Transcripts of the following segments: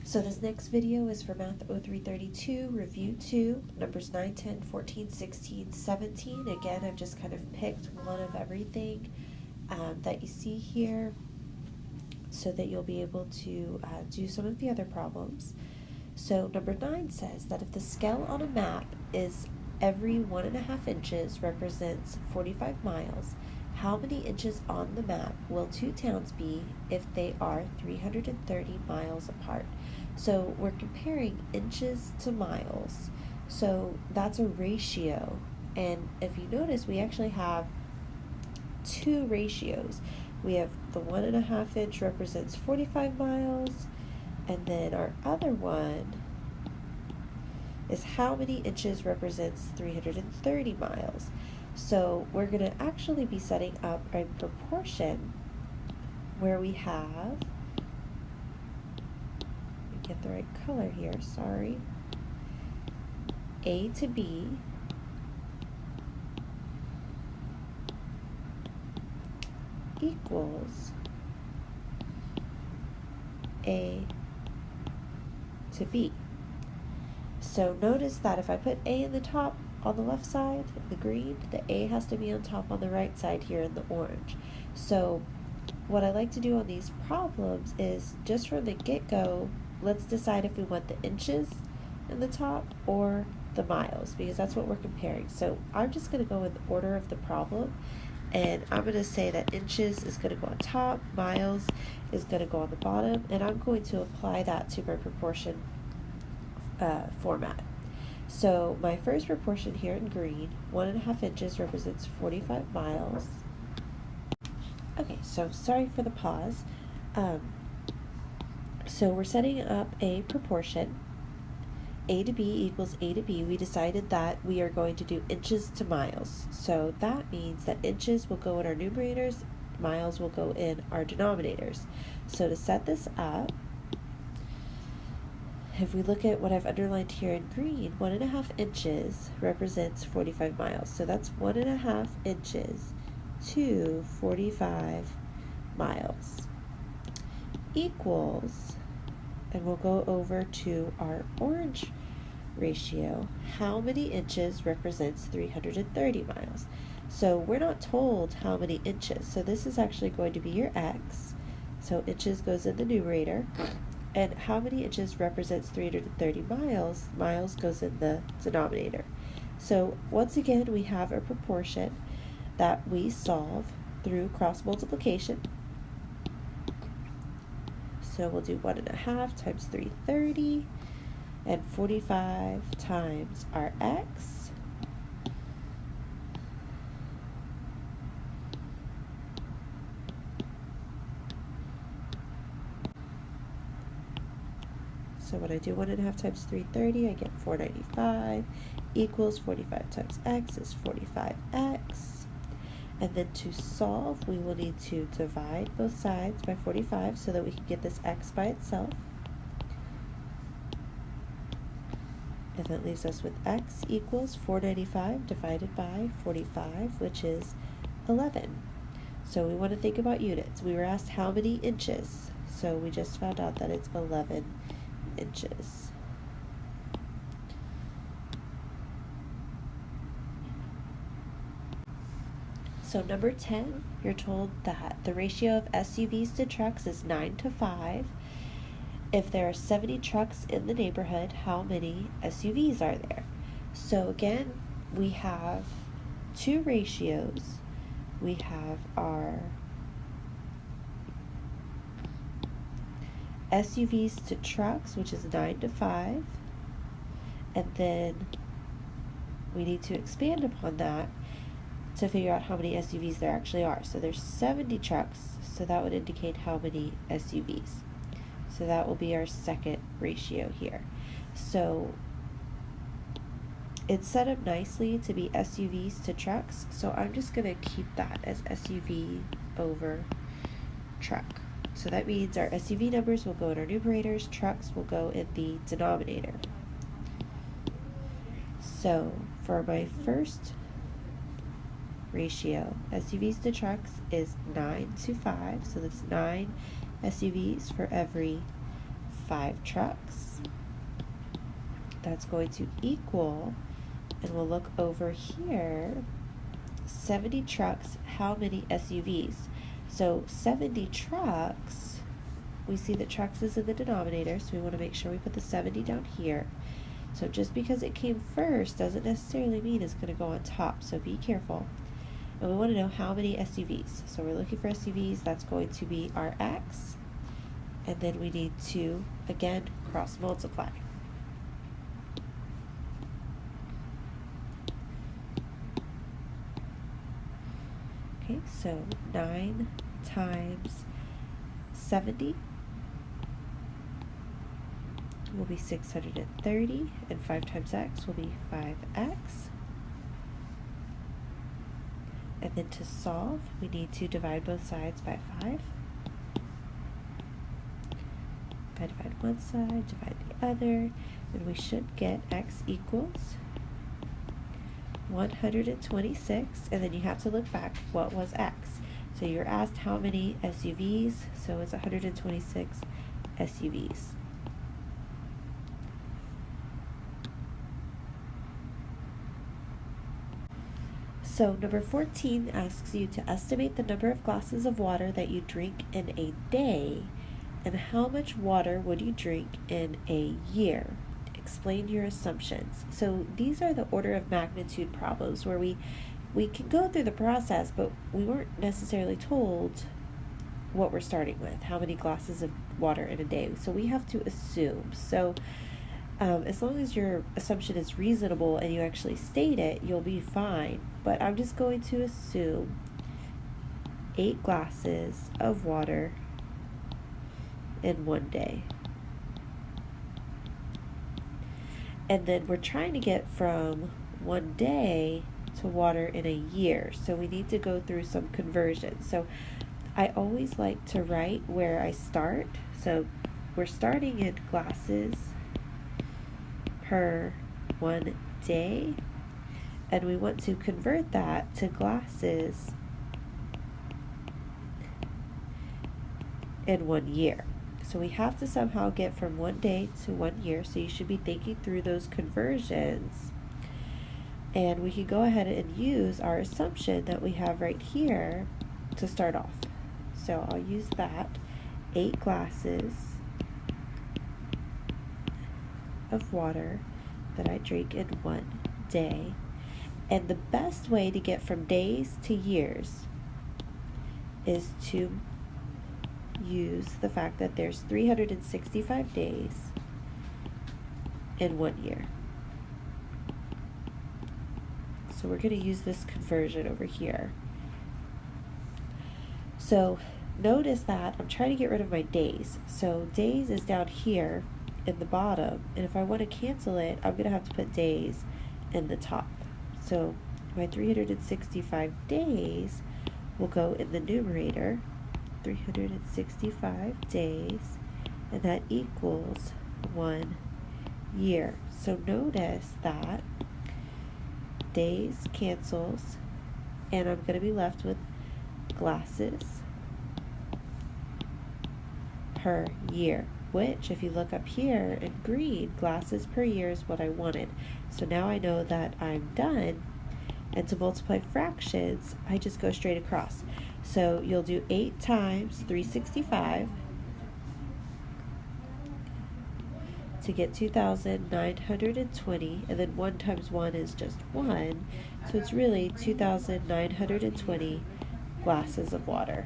So this next video is for Math 0332, Review 2, numbers 9, 10, 14, 16, 17. Again, I've just kind of picked one of everything that you see here so that you'll be able to do some of the other problems. So number 9 says that if the scale on a map is every 1.5 inches represents 45 miles, how many inches on the map will two towns be if they are 330 miles apart? So we're comparing inches to miles. So that's a ratio. And if you notice, we actually have two ratios. We have the 1.5 inch represents 45 miles, and then our other one is how many inches represents 330 miles. So we're going to actually be setting up a proportion where we have, get the right color here, sorry, A to B equals A to B. So notice that if I put A in the top on the left side, the green, the A has to be on top on the right side here in the orange. So what I like to do on these problems is just from the get-go, let's decide if we want the inches in the top or the miles, because that's what we're comparing. So I'm just going to go in the order of the problem, and I'm going to say that inches is going to go on top, miles is going to go on the bottom, and I'm going to apply that to my proportion format. So my first proportion here in green, 1.5 inches represents 45 miles. Okay, so sorry for the pause. So we're setting up a proportion. A to B equals A to B. We decided that we are going to do inches to miles. So that means that inches will go in our numerators, miles will go in our denominators. So to set this up, if we look at what I've underlined here in green, 1.5 inches represents 45 miles. So that's 1.5 inches to 45 miles equals, and we'll go over to our orange ratio, how many inches represents 330 miles. So we're not told how many inches, so this is actually going to be your x, so inches goes in the numerator, and how many inches represents 330 miles, miles goes in the denominator. So once again, we have a proportion that we solve through cross multiplication. So we'll do 1.5 times 330, and 45 times our x. So when I do 1.5 times 330, I get 495 equals 45 times x is 45x. And then to solve, we will need to divide both sides by 45 so that we can get this x by itself. And that leaves us with x equals 495 divided by 45, which is 11. So we want to think about units. We were asked how many inches, so we just found out that it's 11 inches. So number 10, you're told that the ratio of SUVs to trucks is 9 to 5. If there are 70 trucks in the neighborhood, how many SUVs are there? So again, we have two ratios. We have our SUVs to trucks, which is 9 to 5. And then we need to expand upon that to figure out how many SUVs there actually are. So there's 70 trucks, so that would indicate how many SUVs. So that will be our second ratio here. So it's set up nicely to be SUVs to trucks, so I'm just going to keep that as SUV over truck. So that means our SUV numbers will go in our numerators, trucks will go in the denominator. So for my first ratio, SUVs to trucks is 9 to 5, so that's 9 SUVs for every 5 trucks. That's going to equal, and we'll look over here, 70 trucks, how many SUVs? So 70 trucks, we see that trucks is in the denominator, so we want to make sure we put the 70 down here. So just because it came first doesn't necessarily mean it's going to go on top, so be careful. And we want to know how many SUVs. So we're looking for SUVs, that's going to be our X. And then we need to, again, cross multiply. Okay, so 9 times 70 will be 630, and 5 times x will be 5x. And then to solve, we need to divide both sides by 5. If I divide one side, divide the other, and we should get x equals 126, and then you have to look back, what was x? So you're asked how many SUVs, so it's 126 SUVs. So number 14 asks you to estimate the number of glasses of water that you drink in a day, and how much water would you drink in a year? Explain your assumptions. So these are the order of magnitude problems where we can go through the process, but we weren't necessarily told what we're starting with, how many glasses of water in a day. So we have to assume. So as long as your assumption is reasonable and you actually state it, you'll be fine. But I'm just going to assume 8 glasses of water in one day. And then we're trying to get from one day to water in a year. So we need to go through some conversions. So I always like to write where I start. So we're starting in glasses per one day. And we want to convert that to glasses in 1 year. So we have to somehow get from 1 day to 1 year, so you should be thinking through those conversions. And we can go ahead and use our assumption that we have right here to start off. So I'll use that, 8 glasses of water that I drink in 1 day. And the best way to get from days to years is to use the fact that there's 365 days in 1 year. So we're going to use this conversion over here. So notice that I'm trying to get rid of my days. So days is down here in the bottom, and if I want to cancel it, I'm going to have to put days in the top. So my 365 days will go in the numerator, 365 days, and that equals 1 year. So notice that days cancels, and I'm going to be left with glasses per year, which if you look up here in green, glasses per year is what I wanted. So now I know that I'm done, and to multiply fractions, I just go straight across. So you'll do 8 times 365 to get 2,920, and then 1 times 1 is just 1, so it's really 2,920 glasses of water.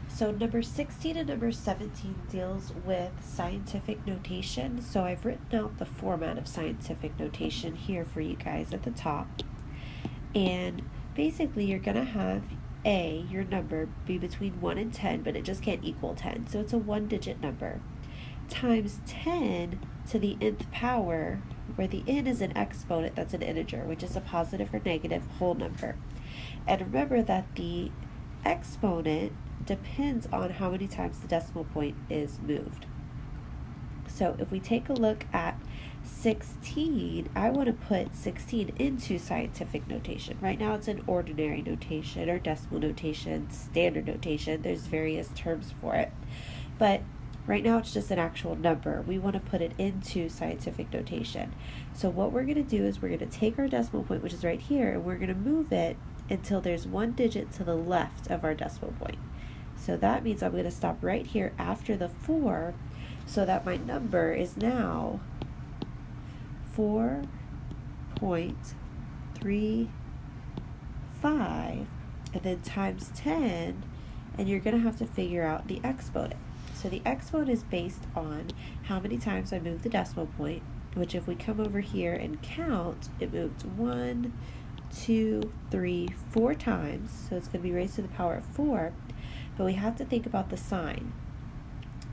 So number 16 and number 17 deals with scientific notation. So I've written out the format of scientific notation here for you guys at the top. And basically you're going to have A, your number, be between 1 and 10, but it just can't equal 10. So it's a 1-digit number, times 10 to the nth power, where the n is an exponent, that's an integer, which is a positive or negative whole number. And remember that the exponent depends on how many times the decimal point is moved. So if we take a look at 16, I want to put 16 into scientific notation. Right now it's in ordinary notation or decimal notation, standard notation. There's various terms for it. But right now it's just an actual number. We want to put it into scientific notation. So what we're going to do is we're going to take our decimal point, which is right here, and we're going to move it until there's one digit to the left of our decimal point. So that means I'm going to stop right here after the 4 so that my number is now 4.35 and then times 10, and you're going to have to figure out the exponent. So the exponent is based on how many times I move the decimal point, which if we come over here and count, it moved 1, 2, 3, 4 times, so it's going to be raised to the power of 4, but we have to think about the sign.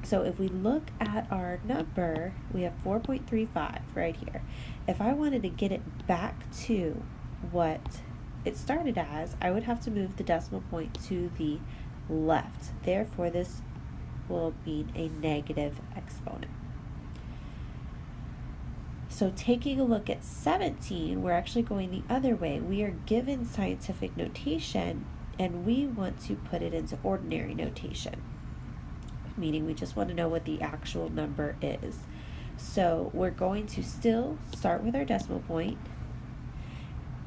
So if we look at our number, we have 4.35 right here. If I wanted to get it back to what it started as, I would have to move the decimal point to the left. Therefore, this will mean a negative exponent. So taking a look at 17, we're actually going the other way. We are given scientific notation, and we want to put it into ordinary notation, meaning we just want to know what the actual number is. So we're going to still start with our decimal point,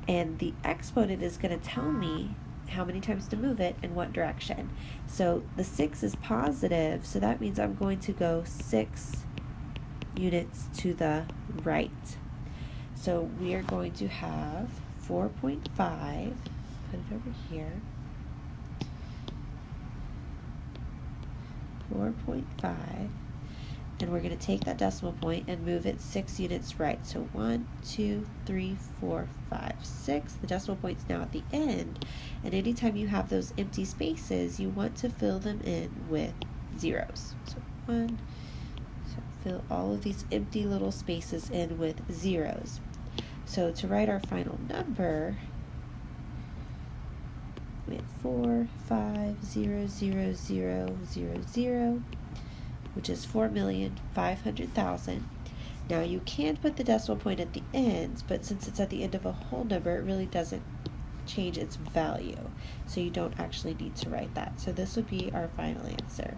and the exponent is going to tell me how many times to move it and what direction. So the 6 is positive, so that means I'm going to go 6 units to the right. So we are going to have 4.5, put it over here, 4.5, and we're going to take that decimal point and move it 6 units right. So 1, 2, 3, 4, 5, 6. The decimal point's now at the end, and anytime you have those empty spaces, you want to fill them in with zeros. So 1, so fill all of these empty little spaces in with zeros. So to write our final number, we have 4, 5, 0, 0, 0, 0, 0, which is 4,500,000. Now you can put the decimal point at the end, but since it's at the end of a whole number, it really doesn't change its value. So you don't actually need to write that. So this would be our final answer.